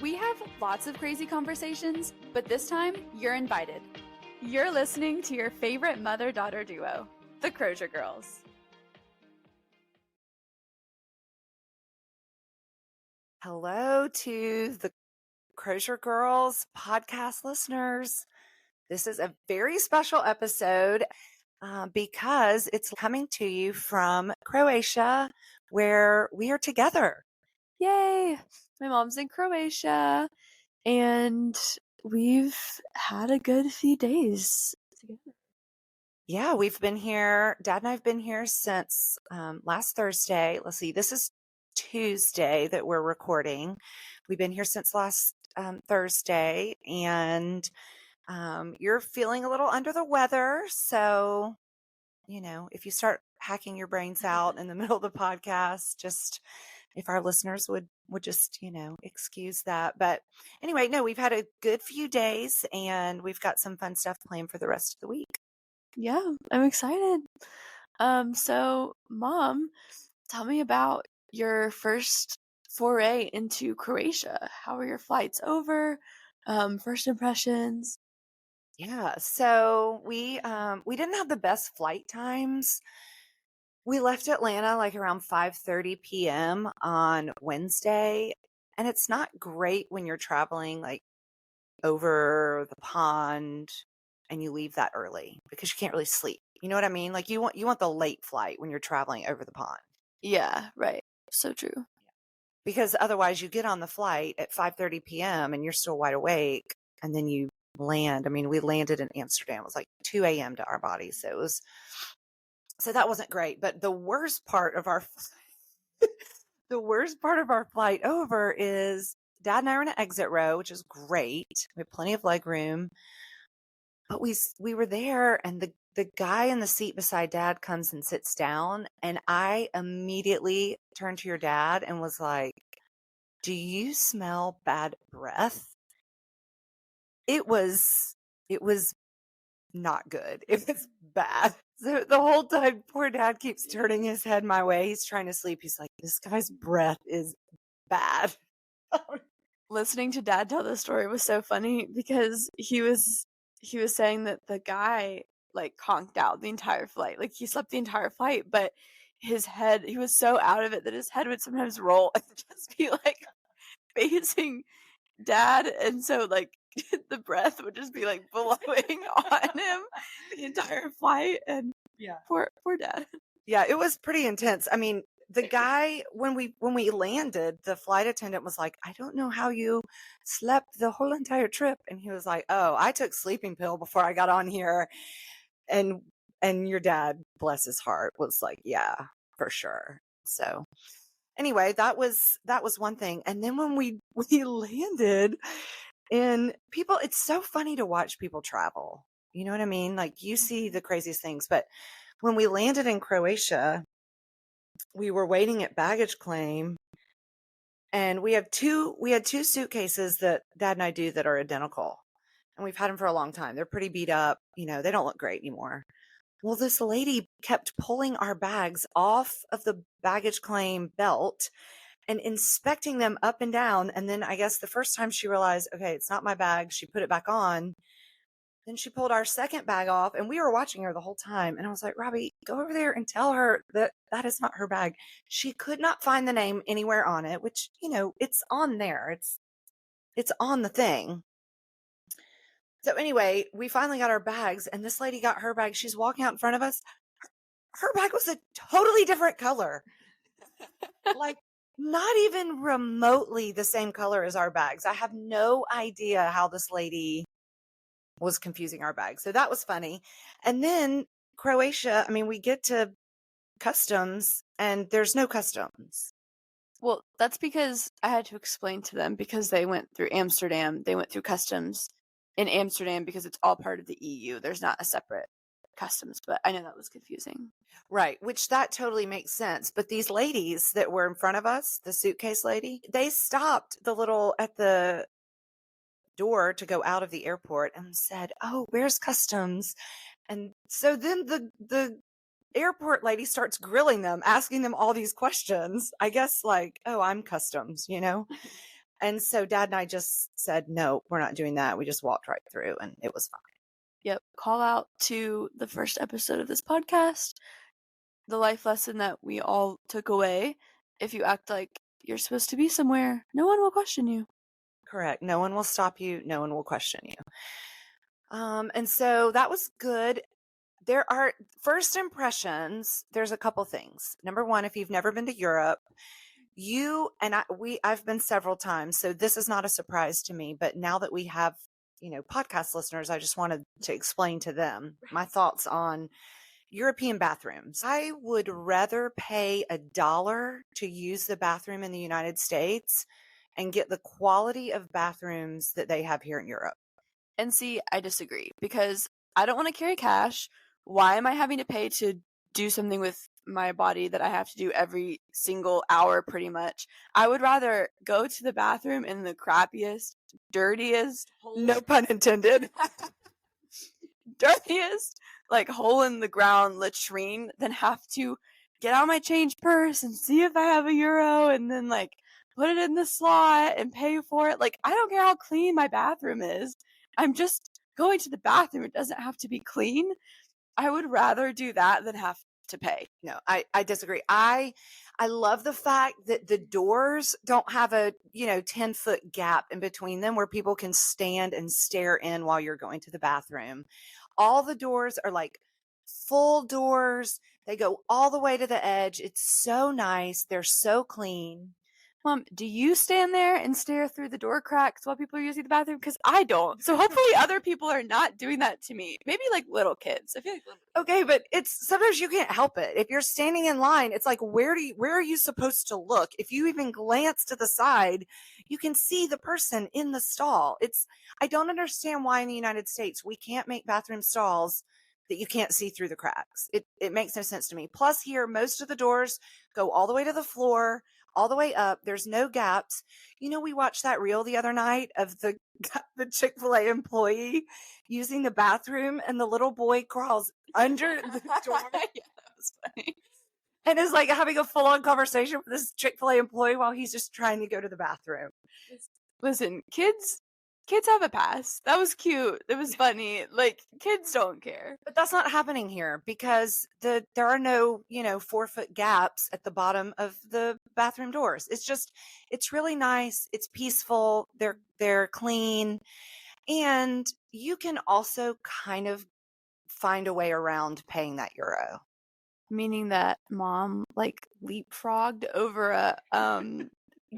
We have lots of crazy conversations, but this time you're invited. You're listening to your favorite mother-daughter duo, the Crozier Girls. Hello to the Crozier Girls podcast listeners. This is a very special episode because it's coming to you from Croatia, where we are together. Yay! My mom's in Croatia, and we've had a good few days together. Yeah, we've been here. Dad and I have been here since last Thursday. Let's see, this is Tuesday that we're recording. We've been here since last Thursday, and you're feeling a little under the weather. So, if you start hacking your brains out in the middle of the podcast, just if our listeners would just, excuse that. But anyway, no, we've had a good few days and we've got some fun stuff planned for the rest of the week. Yeah, I'm excited. So Mom, tell me about your first foray into Croatia. How were your flights over? First impressions? Yeah, so we didn't have the best flight times. We left Atlanta like around 5:30 p.m. on Wednesday, and it's not great when you're traveling like over the pond and you leave that early because you can't really sleep. You know what I mean? Like you want the late flight when you're traveling over the pond. Yeah, right. So true. Because otherwise you get on the flight at 5:30 p.m. and you're still wide awake, and then you land. I mean, we landed in Amsterdam. It was like 2 a.m. to our bodies. So that wasn't great. But the worst part of our flight over is Dad and I are in an exit row, which is great. We have plenty of leg room. But we were there, and the guy in the seat beside Dad comes and sits down, and I immediately turned to your dad and was like, "Do you smell bad breath?" It was not good. It was bad. So the whole time, poor Dad keeps turning his head my way. He's trying to sleep. He's like, "This guy's breath is bad." Listening to Dad tell the story was so funny because he was saying that the guy like conked out the entire flight. Like he slept the entire flight, but his head, he was so out of it that his head would sometimes roll and just be like facing Dad, and so like the breath would just be like blowing on him the entire flight. And Yeah. poor Dad. Yeah, it was pretty intense. I mean, the guy, when we landed, the flight attendant was like, "I don't know how you slept the whole entire trip." And he was like, "Oh, I took sleeping pill before I got on here." And your dad, bless his heart, was like, "Yeah, for sure." So anyway, that was one thing. And then when we landed, and people, it's so funny to watch people travel. You know what I mean? Like you see the craziest things. But when we landed in Croatia, we were waiting at baggage claim, and we had two suitcases that Dad and I do that are identical. And we've had them for a long time. They're pretty beat up. They don't look great anymore. Well, this lady kept pulling our bags off of the baggage claim belt and inspecting them up and down. And then I guess the first time she realized, okay, it's not my bag, she put it back on. Then she pulled our second bag off, and we were watching her the whole time. And I was like, "Robbie, go over there and tell her that is not her bag." She could not find the name anywhere on it, which, it's on there. It's on the thing. So anyway, we finally got our bags, and this lady got her bag. She's walking out in front of us. Her bag was a totally different color. Like not even remotely the same color as our bags. I have no idea how this lady was confusing our bags. So that was funny. And then Croatia, I mean, we get to customs and there's no customs. Well, that's because I had to explain to them, because they went through Amsterdam. They went through customs in Amsterdam because it's all part of the EU. There's not a separate customs, but I know that was confusing. Right, which that totally makes sense. But these ladies that were in front of us, the suitcase lady, they stopped at the door to go out of the airport and said, "Oh, where's customs?" And so then the airport lady starts grilling them, asking them all these questions. I guess like, "Oh, I'm customs," And so Dad and I just said, no, we're not doing that. We just walked right through and it was fine. Yep. Call out to the first episode of this podcast. The life lesson that we all took away. If you act like you're supposed to be somewhere, no one will question you. Correct. No one will stop you. No one will question you. And so that was good. There are first impressions. There's a couple things. Number one, if you've never been to Europe, I've been several times, so this is not a surprise to me. But now that we have, podcast listeners, I just wanted to explain to them my thoughts on European bathrooms. I would rather pay $1 to use the bathroom in the United States and get the quality of bathrooms that they have here in Europe. And see, I disagree because I don't want to carry cash. Why am I having to pay to do something with my body that I have to do every single hour pretty much? I would rather go to the bathroom in the crappiest, dirtiest, No pun intended. dirtiest, like hole in the ground latrine than have to get out my change purse and see if I have €1 and then like put it in the slot and pay for it. Like, I don't care how clean my bathroom is. I'm just going to the bathroom. It doesn't have to be clean. I would rather do that than have to pay. No, I disagree. I love the fact that the doors don't have a 10-foot gap in between them where people can stand and stare in while you're going to the bathroom. All the doors are like full doors. They go all the way to the edge. It's so nice. They're so clean. Mom, do you stand there and stare through the door cracks while people are using the bathroom? Because I don't. So hopefully other people are not doing that to me. Maybe like little kids. I feel like okay, but it's sometimes you can't help it. If you're standing in line, it's like where are you supposed to look? If you even glance to the side, you can see the person in the stall. I don't understand why in the United States we can't make bathroom stalls that you can't see through the cracks. It makes no sense to me. Plus here, most of the doors go all the way to the floor, all the way up. There's no gaps. We watched that reel the other night of the Chick-fil-A employee using the bathroom and the little boy crawls under the door. Yeah, that was funny. And is like having a full-on conversation with this Chick-fil-A employee while he's just trying to go to the bathroom. Listen, kids have a pass. That was cute. It was funny. Like, kids don't care. But that's not happening here because there are no, 4-foot gaps at the bottom of the bathroom doors. It's really nice. It's peaceful. They're clean. And you can also kind of find a way around paying that €1. Meaning that Mom like leapfrogged over a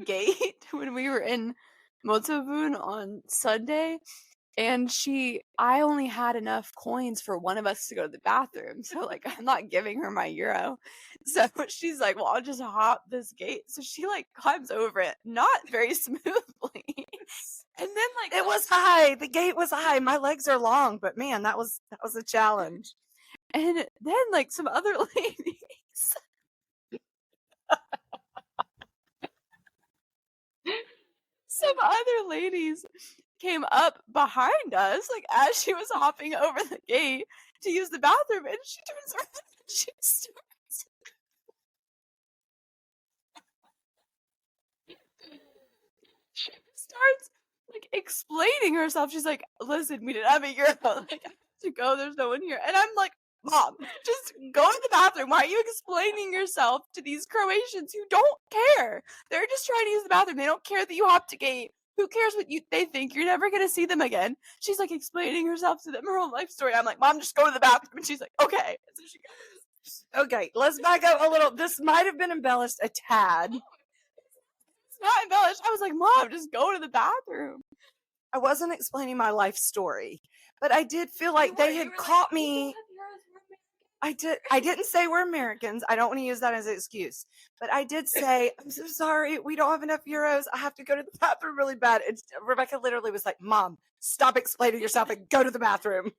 gate when we were in Motovun on Sunday, and I only had enough coins for one of us to go to the bathroom, so like I'm not giving her my €1. So she's like, well, I'll just hop this gate. So she like climbs over it, not very smoothly. And then like it was high. The gate was high. My legs are long, but man, that was a challenge. And then like some other ladies some other ladies came up behind us, like as she was hopping over the gate to use the bathroom, and she turns around and she starts like explaining herself. She's like, listen, we didn't have €1. Like, I have to go, there's no one here. And I'm like, Mom, just go to the bathroom. Why are you explaining yourself to these Croatians who don't care? They're just trying to use the bathroom. They don't care that you hopped a gate. Who cares what they think? You're never going to see them again. She's like explaining herself to them, her whole life story. I'm like, Mom, just go to the bathroom. And she's like, okay. So she goes. Okay, let's back up a little. This might have been embellished a tad. It's not embellished. I was like, Mom, just go to the bathroom. I wasn't explaining my life story, but I did feel like they had caught me. I didn't say we're Americans. I don't want to use that as an excuse. But I did say, I'm so sorry. We don't have enough euros. I have to go to the bathroom really bad. And Rebekah literally was like, Mom, stop explaining yourself and go to the bathroom.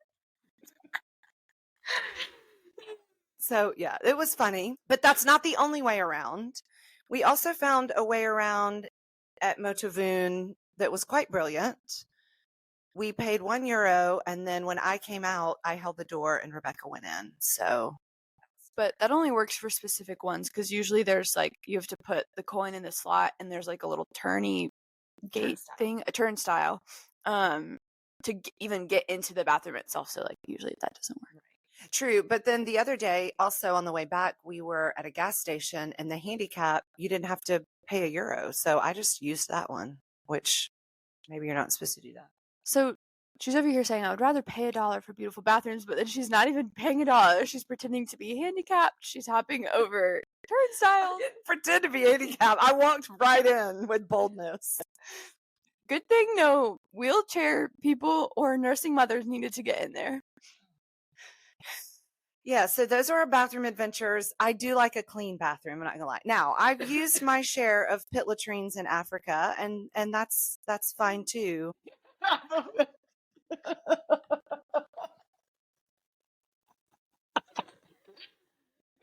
So, yeah, it was funny. But that's not the only way around. We also found a way around at Motovun that was quite brilliant. We paid €1, and then when I came out, I held the door and Rebekah went in. So, but that only works for specific ones because usually there's like you have to put the coin in the slot and there's like a little turny gate thing, a turnstile, to even get into the bathroom itself. So like usually that doesn't work. True. But then the other day, also on the way back, we were at a gas station, and the handicap, you didn't have to pay €1. So I just used that one, which maybe you're not supposed to do that. So she's over here saying, I would rather pay $1 for beautiful bathrooms, but then she's not even paying $1. She's pretending to be handicapped. She's hopping over turnstiles. I didn't pretend to be handicapped. I walked right in with boldness. Good thing no wheelchair people or nursing mothers needed to get in there. Yeah, so those are our bathroom adventures. I do like a clean bathroom, I'm not gonna lie. Now, I've used my share of pit latrines in Africa, and that's fine too.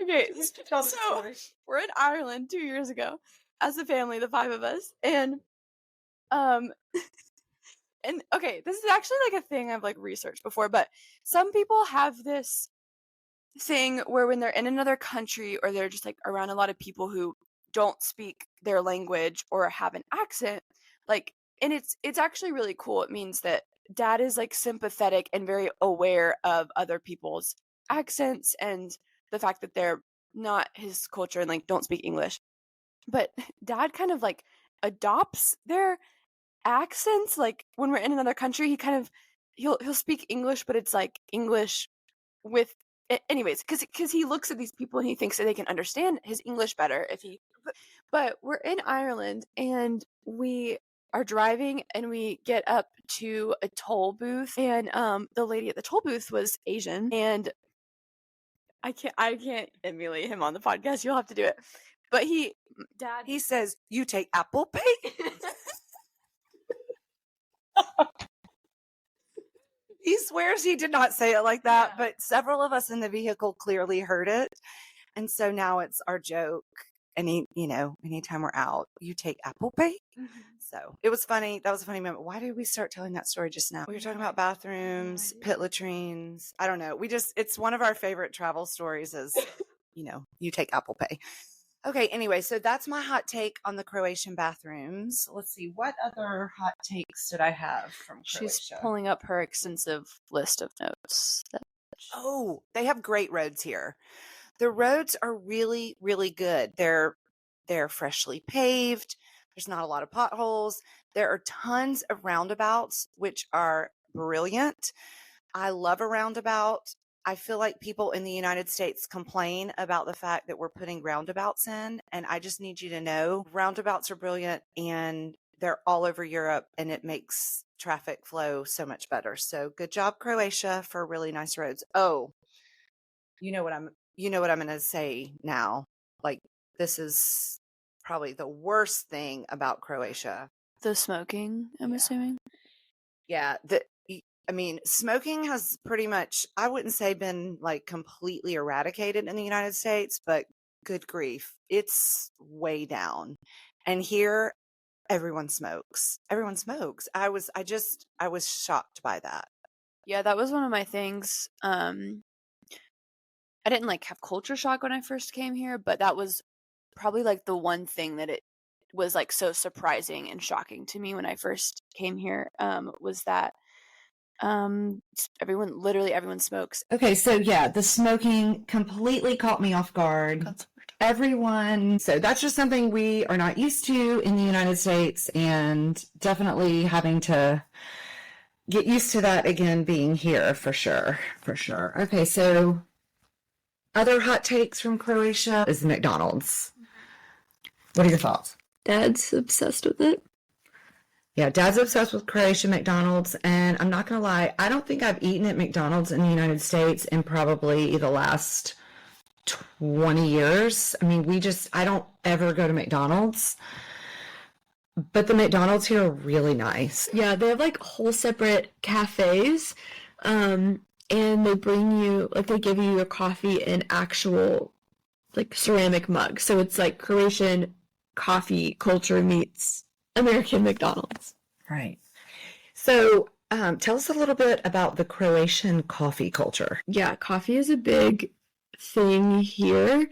Okay, so we're in Ireland 2 years ago as a family, the 5 of us, and and okay, this is actually like a thing I've like researched before, but some people have this thing where when they're in another country or they're just like around a lot of people who don't speak their language or have an accent, like, and it's actually really cool. It means that dad is like sympathetic and very aware of other people's accents and the fact that they're not his culture and like don't speak English. But dad kind of like adopts their accents. Like when we're in another country, he kind of he'll speak English, but it's like English with anyways, because he looks at these people and he thinks that they can understand his English better if he. But we're in Ireland and we are driving and we get up to a toll booth, and the lady at the toll booth was Asian, and I can't emulate him on the podcast. You'll have to do it. But he says, "You take Apple Pay?" He swears he did not say it like that, but several of us in the vehicle clearly heard it. And so now it's our joke. Anytime we're out, you take Apple Pay. Mm-hmm. So it was funny. That was a funny moment. Why did we start telling that story just now? We were talking about bathrooms, pit latrines. I don't know. It's one of our favorite travel stories is, you take Apple Pay. Okay, anyway, so that's my hot take on the Croatian bathrooms. Let's see, what other hot takes did I have from Croatia? She's pulling up her extensive list of notes. Oh, they have great roads here. The roads are really, really good. They're freshly paved. There's not a lot of potholes. There are tons of roundabouts, which are brilliant. I love a roundabout. I feel like people in the United States complain about the fact that we're putting roundabouts in, and I just need you to know roundabouts are brilliant and they're all over Europe, and it makes traffic flow so much better. So good job, Croatia, for really nice roads. Oh, you know what I'm going to say now. Like, this is probably the worst thing about Croatia. The smoking, I'm assuming. Yeah, smoking has pretty much, I wouldn't say been like completely eradicated in the United States, but good grief, it's way down. And here, everyone smokes. Everyone smokes. I was shocked by that. Yeah, that was one of my things. I didn't like have culture shock when I first came here, but that was probably like the one thing that it was like so surprising and shocking to me when I first came here, was that everyone smokes. Okay, so yeah, the smoking completely caught me off guard. So that's just something we are not used to in the United States, and definitely having to get used to that again being here for sure. Okay, so other hot takes from Croatia is McDonald's. What are your thoughts? Dad's obsessed with it. Yeah, Dad's obsessed with Croatian McDonald's, and I'm not going to lie, I don't think I've eaten at McDonald's in the United States in probably the last 20 years. I mean, I don't ever go to McDonald's, but the McDonald's here are really nice. Yeah, they have like whole separate cafes, and they they give you your coffee in actual like ceramic mugs. So it's like Croatian coffee culture meets American McDonald's. Right. So tell us a little bit about the Croatian coffee culture. Yeah, coffee is a big thing here.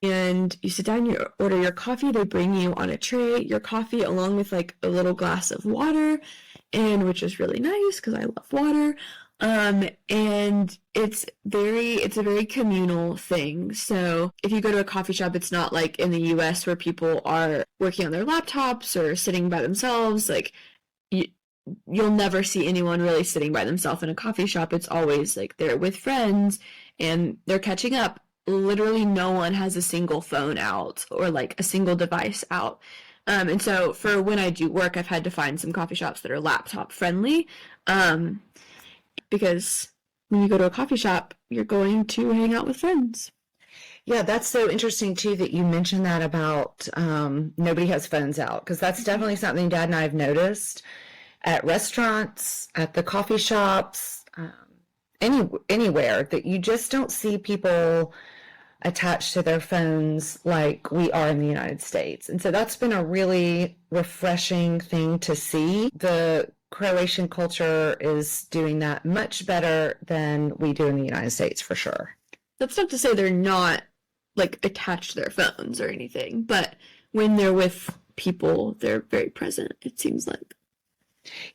and you sit down, you order your coffee, they bring you on a tray your coffee along with like a little glass of water, and which is really nice because I love water. And it's a very communal thing. So if you go to a coffee shop, it's not like in the US where people are working on their laptops or sitting by themselves. Like you'll never see anyone really sitting by themselves in a coffee shop. It's always like they're with friends and they're catching up. Literally no one has a single phone out or like a single device out. And so for when I do work, I've had to find some coffee shops that are laptop friendly. Because when you go to a coffee shop, you're going to hang out with friends. Yeah, that's so interesting too that you mentioned that about nobody has phones out, because that's definitely something Dad and I have noticed at restaurants, at the coffee shops, anywhere, that you just don't see people attached to their phones like we are in the United States. And so that's been a really refreshing thing to see. The Croatian culture is doing that much better than we do in the United States, for sure. That's not to say they're not like attached to their phones or anything, but when they're with people, they're very present, it seems like.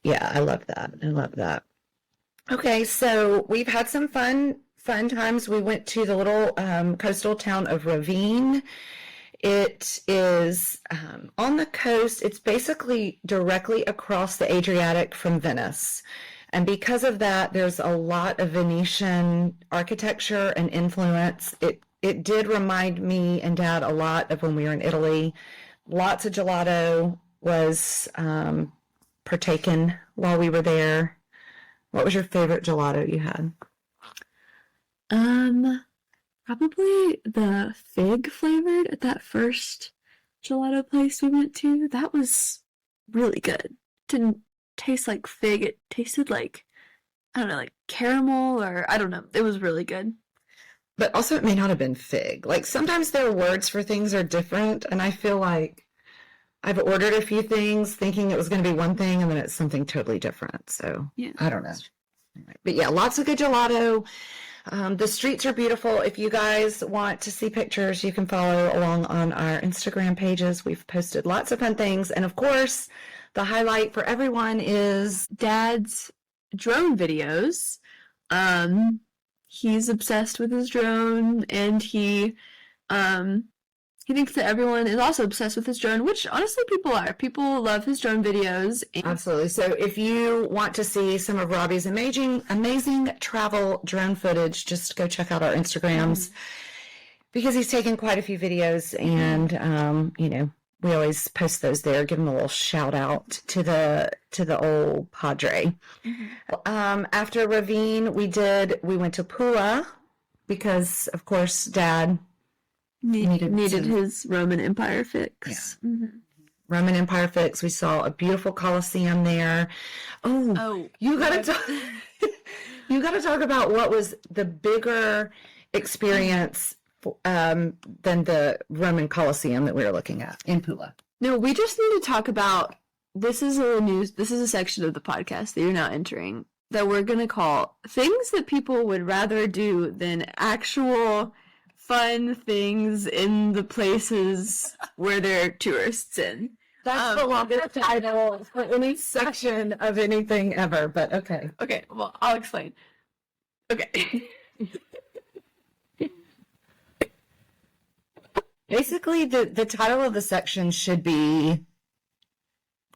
Yeah, I love that. I love that. Okay, so we've had some fun times. We went to the little coastal town of Ravine. It is on the coast. It's basically directly across the Adriatic from Venice. And because of that, there's a lot of Venetian architecture and influence. It did remind me and Dad a lot of when we were in Italy. Lots of gelato was partaken while we were there. What was your favorite gelato you had? Probably the fig flavored at that first gelato place we went to. That was really good. Didn't taste like fig. It tasted like, I don't know, like caramel, or I don't know. It was really good. But also it may not have been fig. Like sometimes their words for things are different, and I feel like I've ordered a few things thinking it was going to be one thing and then it's something totally different. So yeah. I don't know. But yeah, lots of good gelato. The streets are beautiful. If you guys want to see pictures, you can follow along on our Instagram pages. We've posted lots of fun things. And of course, the highlight for everyone is Dad's drone videos. He's obsessed with his drone, and he thinks that everyone is also obsessed with his drone, which honestly people are. People love his drone videos. Absolutely. So if you want to see some of Robbie's amazing travel drone footage, just go check out our Instagrams, because he's taken quite a few videos, and we always post those there. Give him a little shout out to the old Padre. After Ravine, we went to Pula, because of course Dad needed his Roman Empire fix. Yeah. Roman Empire fix. We saw a beautiful Colosseum there. You gotta talk about what was the bigger experience than the Roman Colosseum that we were looking at in Pula. No, we just need to talk about, this is a section of the podcast that you're now entering that we're gonna call things that people would rather do than actual fun things in the places where there are tourists in. That's the longest title for any section of anything ever, but okay. Okay, well, I'll explain. Okay. Basically, the title of the section should be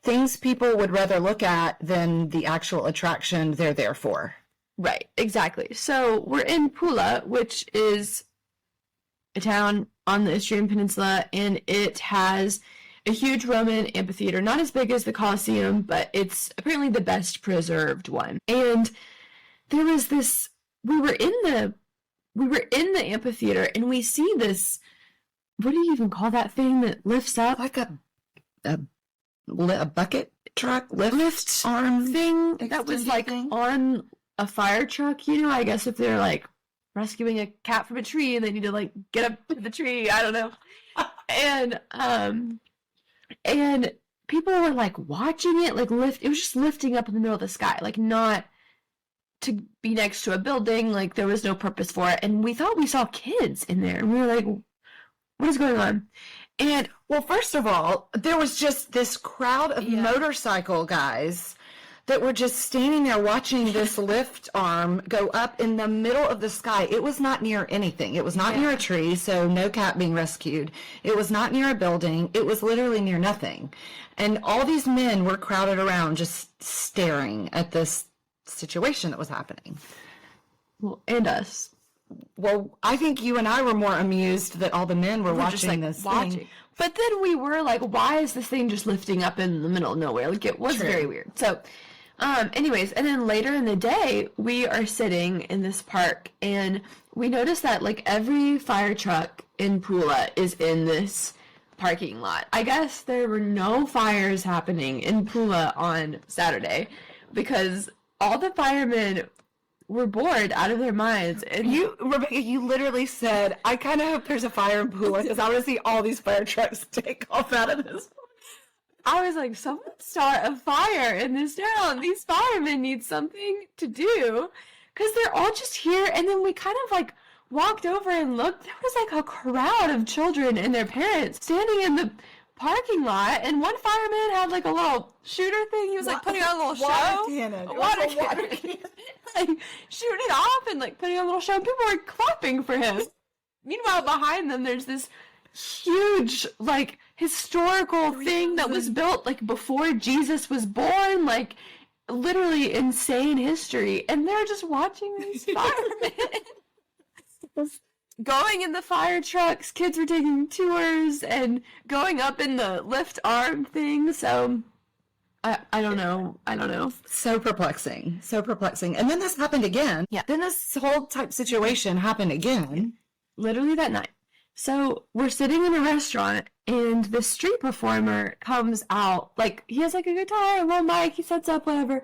things people would rather look at than the actual attraction they're there for. Right, exactly. So we're in Pula, which is a town on the Istrian Peninsula, and it has a huge Roman amphitheater, not as big as the Colosseum, but it's apparently the best preserved one. And there was this, we were in the amphitheater, and we see this, what do you even call that thing that lifts up? Like a bucket truck lift arm thing that was like on a fire truck, I guess if they're like rescuing a cat from a tree and they need to like get up to the tree, I don't know. And people were like watching it like lift. It was just lifting up in the middle of the sky, like not to be next to a building, like there was no purpose for it. And we thought we saw kids in there, and we were like, what is going on? And well, first of all, there was just this crowd of motorcycle guys that were just standing there watching this lift arm go up in the middle of the sky. It was not near anything. It was not near a tree, so no cat being rescued. It was not near a building. It was literally near nothing. And all these men were crowded around just staring at this situation that was happening. Well, and us. Well, I think you and I were more amused that all the men were watching this thing. But then we were like, why is this thing just lifting up in the middle of nowhere? Like, it was very weird. So, anyways, and then later in the day, we are sitting in this park, and we noticed that, like, every fire truck in Pula is in this parking lot. I guess there were no fires happening in Pula on Saturday because all the firemen were bored out of their minds. And Rebekah, you literally said, I kind of hope there's a fire in Pula because I want to see all these fire trucks take off out of this. I was like, someone start a fire in this town. These firemen need something to do because they're all just here. And then we kind of like walked over and looked. There was like a crowd of children and their parents standing in the parking lot, and one fireman had like a little shooter thing. He was like putting on a little show. Water cannon. Like shooting it off and like putting on a little show. People were clapping for him. Meanwhile, behind them, there's this huge like historical thing that was built like before Jesus was born, like literally insane history, and they're just watching these firemen going in the fire trucks. Kids were taking tours and going up in the lift arm thing. So I don't know. So perplexing. And then this happened again. Yeah. Then this whole type situation happened again. Literally that night. So we're sitting in a restaurant, and the street performer comes out. Like, he has like a guitar, a little mic, he sets up, whatever.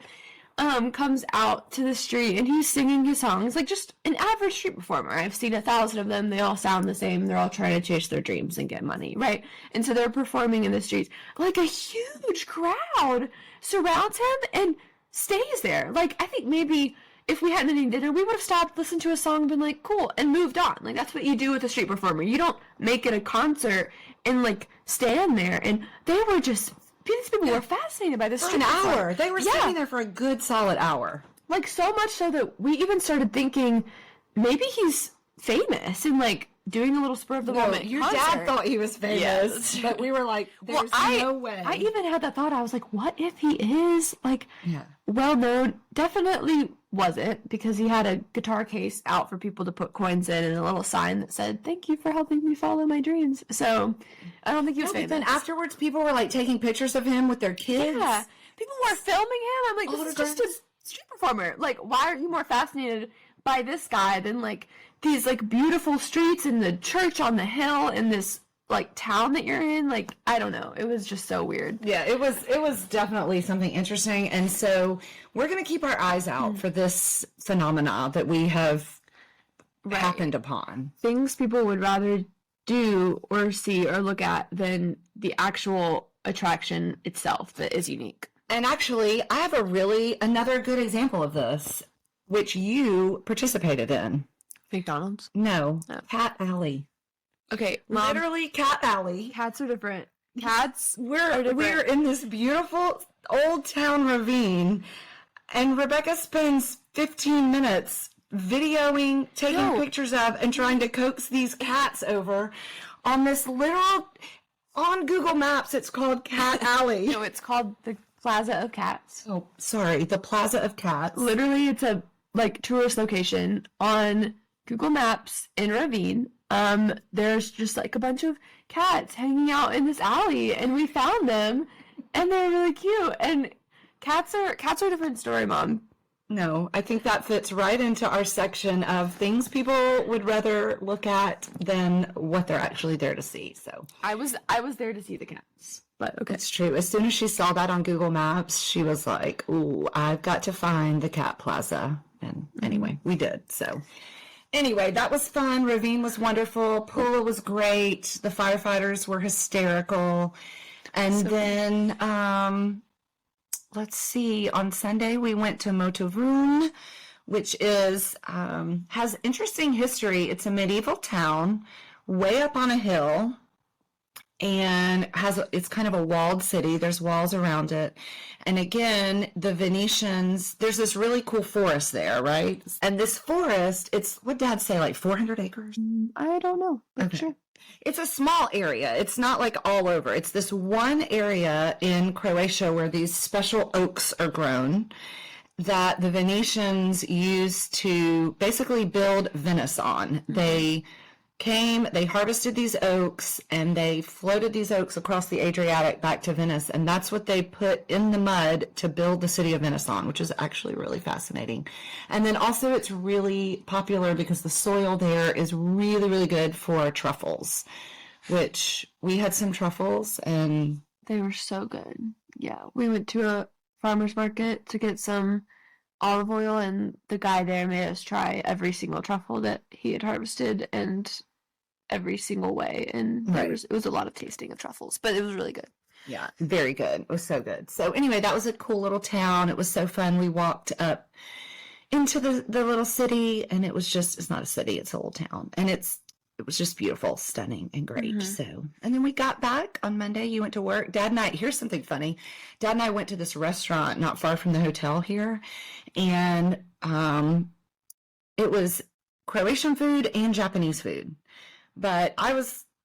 Comes out to the street, and he's singing his songs, like just an average street performer. I've seen 1,000 of them. They all sound the same. They're all trying to chase their dreams and get money, right? And so they're performing in the streets. Like, a huge crowd surrounds him and stays there. Like, I think maybe if we hadn't eaten dinner, we would have stopped, listened to a song, been like, cool, and moved on. Like, that's what you do with a street performer. You don't make it a concert and, like, stand there. And they were just... These people were fascinated by this. For an hour. They were sitting there for a good solid hour. Like, so much so that we even started thinking maybe he's famous and like doing a little spur of the moment. Your dad thought he was famous, but we were like, there's no way. I even had that thought. I was like, what if he is like well known? Definitely wasn't, because he had a guitar case out for people to put coins in and a little sign that said, "Thank you for helping me follow my dreams." So I don't think he was famous. But then afterwards, people were like taking pictures of him with their kids. Yeah, people were filming him. I'm like, this is just a street performer. Like, why aren't you more fascinated by this guy than like these like beautiful streets and the church on the hill and this like town that you're in? Like, I don't know. It was just so weird. Yeah, it was definitely something interesting. And so we're going to keep our eyes out for this phenomena that we have happened upon. Things people would rather do or see or look at than the actual attraction itself that is unique. And actually, I have another good example of this, which you participated in. McDonald's? No, Cat Alley. Okay, Mom, literally Cat Alley. Cats are different. Cats we're in this beautiful old town ravine, and Rebekah spends 15 minutes videoing, taking pictures of, and trying to coax these cats over on this literal, on Google Maps, it's called Cat Alley. No, it's called the Plaza of Cats. Oh, sorry, the Plaza of Cats. Literally, it's a like tourist location on Google Maps in Ravine. There's just like a bunch of cats hanging out in this alley, and we found them, and they're really cute. And cats are a different story, Mom. No, I think that fits right into our section of things people would rather look at than what they're actually there to see. So I was there to see the cats, but okay, it's true. As soon as she saw that on Google Maps, she was like, "Ooh, I've got to find the Cat Plaza." And anyway, we did. So anyway, that was fun. Ravine was wonderful. Pula was great. The firefighters were hysterical. And then, let's see, on Sunday we went to Motovun, which is, has interesting history. It's a medieval town way up on a hill, and it's kind of a walled city. There's walls around it. And again, the Venetians, there's this really cool forest there, right? And this forest, it's, what Dad say, like 400 acres? I don't know. Okay. Sure. It's a small area. It's not like all over. It's this one area in Croatia where these special oaks are grown that the Venetians used to basically build Venice on. They harvested these oaks, and they floated these oaks across the Adriatic back to Venice, and that's what they put in the mud to build the city of Venice on, which is actually really fascinating. And then also it's really popular because the soil there is really, really good for truffles, which we had some truffles, and they were so good. Yeah, we went to a farmer's market to get some olive oil, and the guy there made us try every single truffle that he had harvested, and every single way, and it was a lot of tasting of truffles, but it was really good. Yeah, very good. It was so good. So anyway, that was a cool little town. It was so fun. We walked up into the little city, and it's not a city, it's a little town, and it was just beautiful, stunning, and great. Mm-hmm. So, and then we got back on Monday. You went to work. Dad and I, here's something funny. Dad and I went to this restaurant not far from the hotel here, and it was Croatian food and Japanese food. But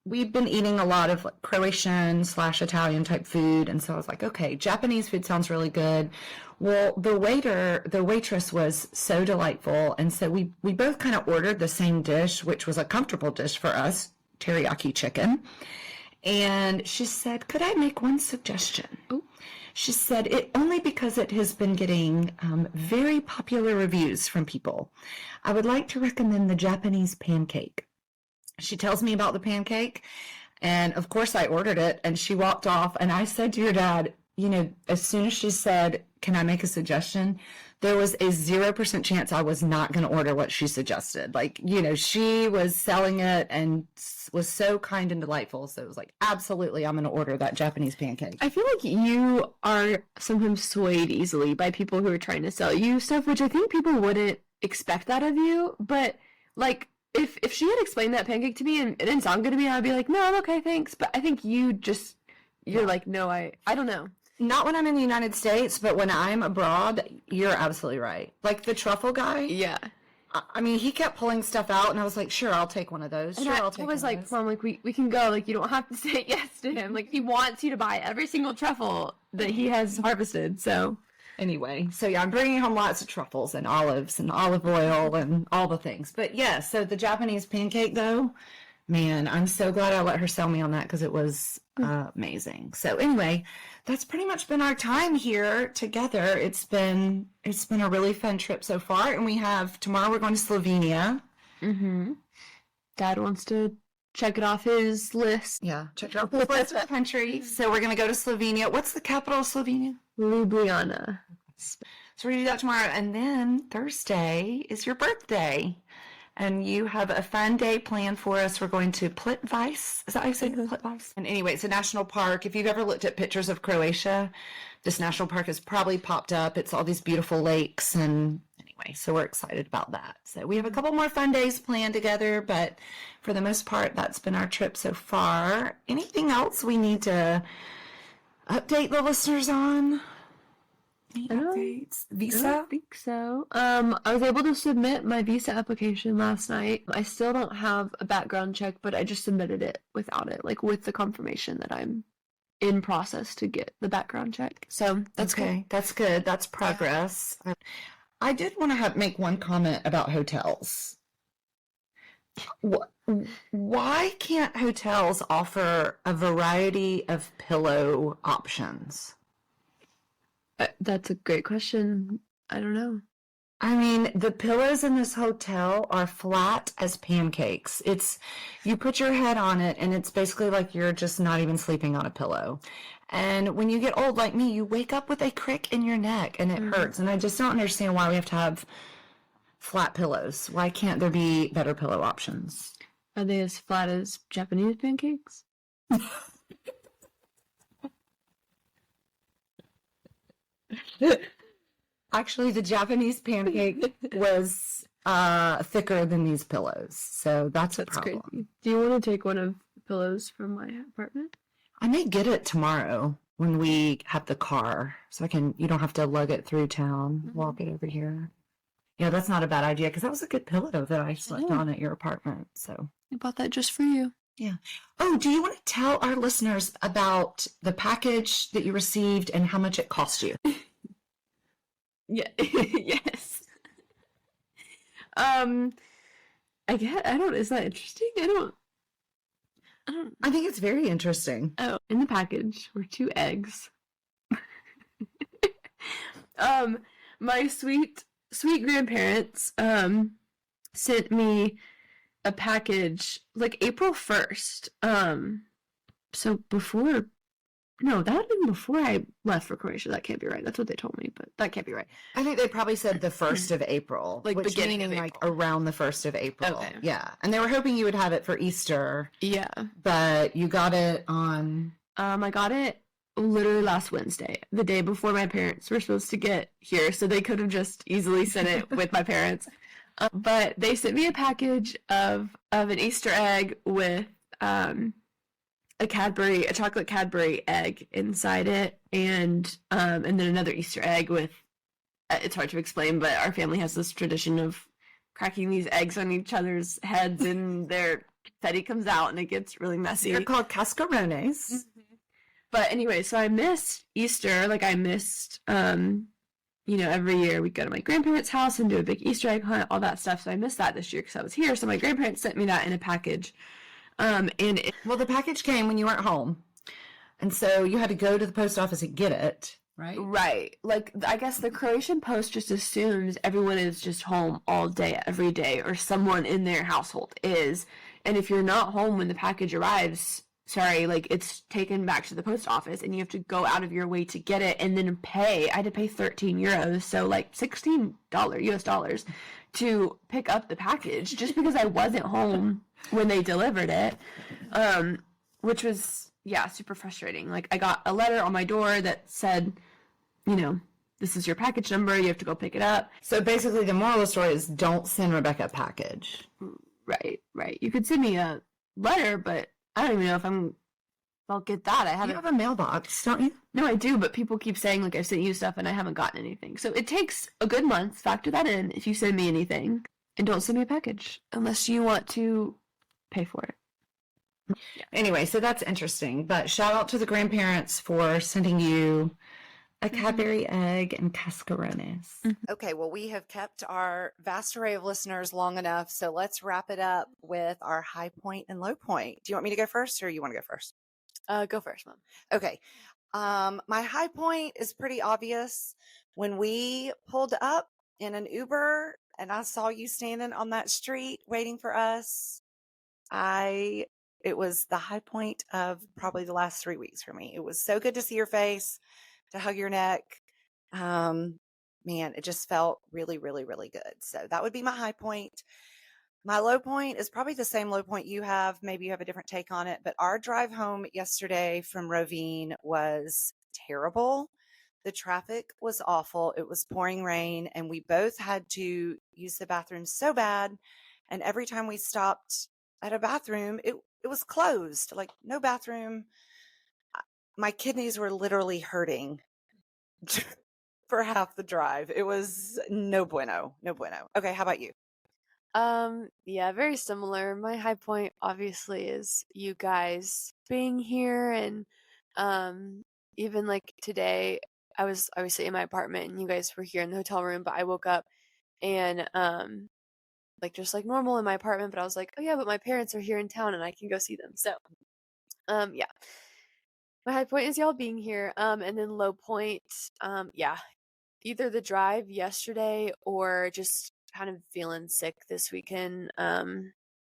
we'd been eating a lot of like Croatian/Italian type food. And so I was like, okay, Japanese food sounds really good. Well, the waitress was so delightful. And so we both kind of ordered the same dish, which was a comfortable dish for us, teriyaki chicken. And she said, could I make one suggestion? Oh. She said, only because it has been getting very popular reviews from people. I would like to recommend the Japanese pancake. She tells me about the pancake, and of course I ordered it, and she walked off, and I said to your dad, as soon as she said, can I make a suggestion? There was a 0% chance I was not going to order what she suggested. Like, she was selling it and was so kind and delightful. So it was like, absolutely, I'm going to order that Japanese pancake. I feel like you are sometimes swayed easily by people who are trying to sell you stuff, which I think people wouldn't expect that of you. But like, if she had explained that pancake to me and it didn't sound good to me, I'd be like, no, I'm okay, thanks. But I think you're like, no, I don't know. Not when I'm in the United States, but when I'm abroad, you're absolutely right. Like the truffle guy. Yeah. I mean, he kept pulling stuff out, and I was like, sure, I'll take one of those. And Sure, I I'll take was one like, of those. Mom, like, we can go. Like, you don't have to say yes to him. Like, he wants you to buy every single truffle that he has harvested, so. Anyway, so yeah, I'm bringing home lots of truffles and olives and olive oil and all the things. But yeah, so the Japanese pancake, though, man, I'm so glad I let her sell me on that because it was amazing. So anyway, that's pretty much been our time here together. It's been a really fun trip so far, and tomorrow we're going to Slovenia. Mm-hmm. Dad wants to check it off his list. Yeah, check it off his list of countries. So we're going to go to Slovenia. What's the capital of Slovenia? Ljubljana. So we're going to do that tomorrow. And then Thursday is your birthday. And you have a fun day planned for us. We're going to Plitvice. Is that how you say it? Plitvice? And anyway, it's a national park. If you've ever looked at pictures of Croatia, this national park has probably popped up. It's all these beautiful lakes. And anyway, so we're excited about that. So we have a couple more fun days planned together. But for the most part, that's been our trip so far. Anything else we need to update the listeners on? Any updates? Visa? I don't think so. I was able to submit my visa application last night. I still don't have a background check, but I just submitted it without it, like with the confirmation that I'm in process to get the background check. So that's okay. good. That's good. That's progress. I did want to make one comment about hotels. Why can't hotels offer a variety of pillow options? That's a great question. I don't know. I mean, the pillows in this hotel are flat as pancakes. You put your head on it, and it's basically like you're just not even sleeping on a pillow. And when you get old like me, you wake up with a crick in your neck, and it hurts. And I just don't understand why we have to have flat pillows. Why can't there be better pillow options? Are they as flat as Japanese pancakes? Actually, the Japanese pancake was thicker than these pillows. So that's a problem. Crazy. Do you want to take one of the pillows from my apartment? I may get it tomorrow when we have the car, so you don't have to lug it through town, walk it over here. Yeah, that's not a bad idea, because that was a good pillow that I slept on at your apartment. So I bought that just for you. Yeah. Oh, do you want to tell our listeners about the package that you received and how much it cost you? Yeah. Yes. Is that interesting? I think it's very interesting. Oh, in the package were 2 eggs. My sweet grandparents sent me a package like April 1st. So that would have been before I left for Croatia. That can't be right. That's what they told me, but that can't be right. I think they probably said the 1st of April, Like which beginning of meaning like April. around the 1st of April. Okay. Yeah. And they were hoping you would have it for Easter, Yeah. but you got it on... I got it literally last Wednesday, the day before my parents were supposed to get here, so they could have just easily sent it with my parents. But they sent me a package of an Easter egg with a chocolate Cadbury egg inside it, and then another Easter egg with. It's hard to explain, but our family has this tradition of cracking these eggs on each other's heads, and their confetti comes out, and it gets really messy. They're called cascarones. Mm-hmm. But anyway, so I missed Easter. Like I missed, every year we go to my grandparents' house and do a big Easter egg hunt, all that stuff. So I missed that this year because I was here. So my grandparents sent me that in a package. Well, the package came when you weren't home. And so you had to go to the post office and get it, right? Right. Like, I guess the Croatian post just assumes everyone is just home all day, every day, or someone in their household is. And if you're not home when the package arrives, it's taken back to the post office and you have to go out of your way to get it and then pay. I had to pay 13 euros, so like $16 US dollars to pick up the package just because I wasn't home when they delivered it, which was, super frustrating. Like, I got a letter on my door that said, this is your package number, you have to go pick it up. So basically the moral of the story is don't send Rebekah a package. Right. You could send me a letter, but I don't even know if I'll get that. You have a mailbox, don't you? No, I do, but people keep saying, like, I've sent you stuff and I haven't gotten anything. So it takes a good month. Factor that in if you send me anything. And don't send me a package unless you want to pay for it. Yeah. Anyway, so that's interesting. But shout out to the grandparents for sending you a Cadbury egg and cascarones. Okay, well, we have kept our vast array of listeners long enough, so let's wrap it up with our high point and low point. Do you want me to go first, or you want to go first? Go first, Mom. Okay. My high point is pretty obvious. When we pulled up in an Uber and I saw you standing on that street waiting for us, it was the high point of probably the last 3 weeks for me. It was so good to see your face, to hug your neck. Man, it just felt really, really, really good. So that would be my high point. My low point is probably the same low point you have. Maybe you have a different take on it, but our drive home yesterday from Rovine was terrible. The traffic was awful. It was pouring rain and we both had to use the bathroom so bad. And every time we stopped at a bathroom, it was closed, like no bathroom. My kidneys were literally hurting for half the drive. It was no bueno. Okay, how about you? Yeah, very similar. My high point obviously is you guys being here, and even like today I was obviously in my apartment and you guys were here in the hotel room, but I woke up and just like normal in my apartment, but I was like, oh yeah, but my parents are here in town and I can go see them. So yeah. My high point is y'all being here. And then low point, either the drive yesterday or just kind of feeling sick this weekend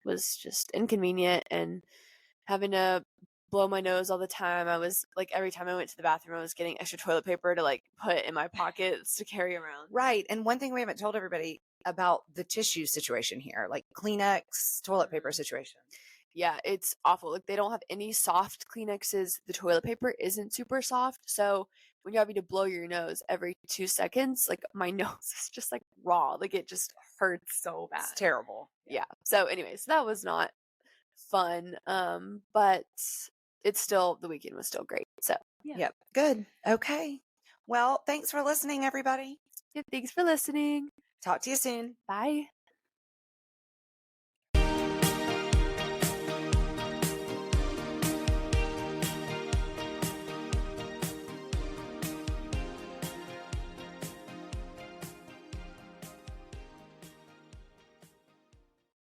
was just inconvenient, and having to blow my nose all the time. I was like, every time I went to the bathroom, I was getting extra toilet paper to like put in my pockets to carry around. Right. And one thing we haven't told everybody about the tissue situation here, like Kleenex, toilet paper situation. Yeah, it's awful. Like, they don't have any soft Kleenexes. The toilet paper isn't super soft. So when you have to blow your nose every 2 seconds, like my nose is just like raw. Like it just hurts so bad. It's terrible. Yeah. So anyways, that was not fun. But it's still, the weekend was still great. So yeah. Yep. Good. Okay. Well, thanks for listening, everybody. Yeah, thanks for listening. Talk to you soon. Bye.